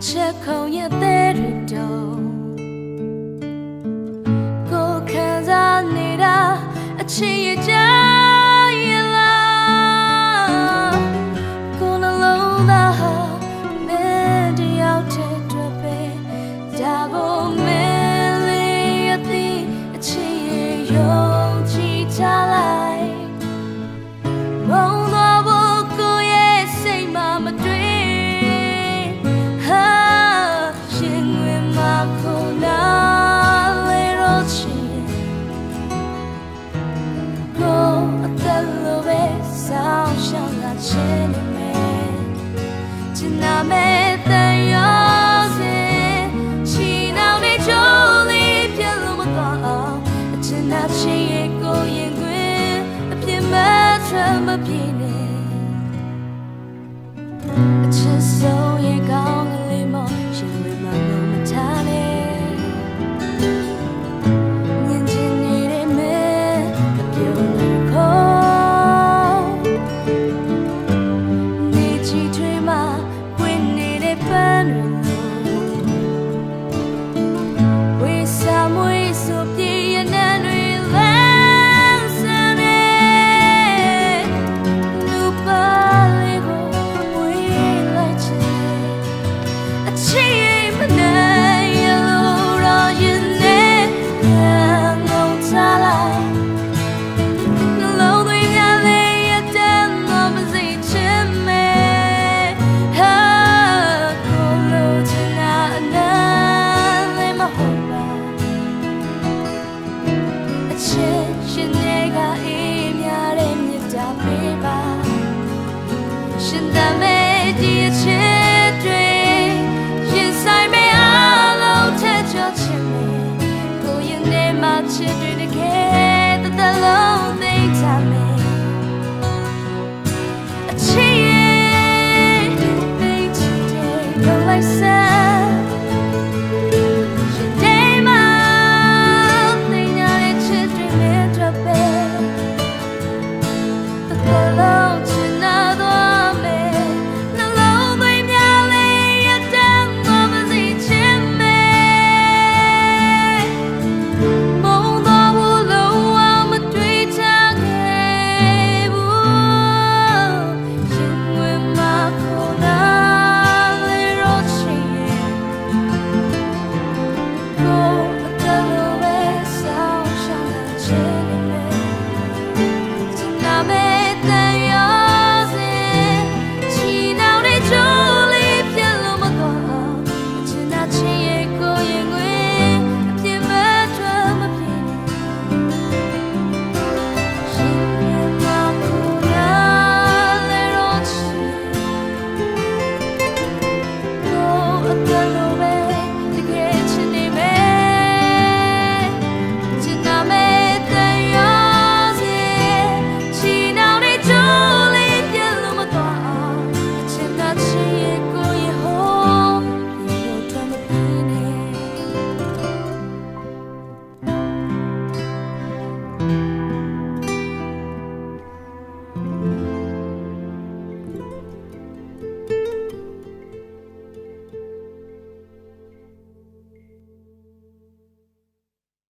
ချက်ခုံရဲ့တဲ့တွေတော့ကိုခံစားနေတာအချစ်ရဲ့ကြားရဲ့လားကိုနှလုံးသားဟာမင်းတယောက်တည်းအတွက်ပဲဒါကိုမင်းလေးရဲ့အချစ်ရဲ့ယုံကြည်ချလိုက်မုန်းတော့ဘူးကိုရဲ့စိတ်မှမတွေ့亲你妹，只那没得有些，气恼的酒里偏了我高，只那气也够眼鬼，偏没穿没皮呢，只手也高个礼貌，心里慢慢没他呢。现在没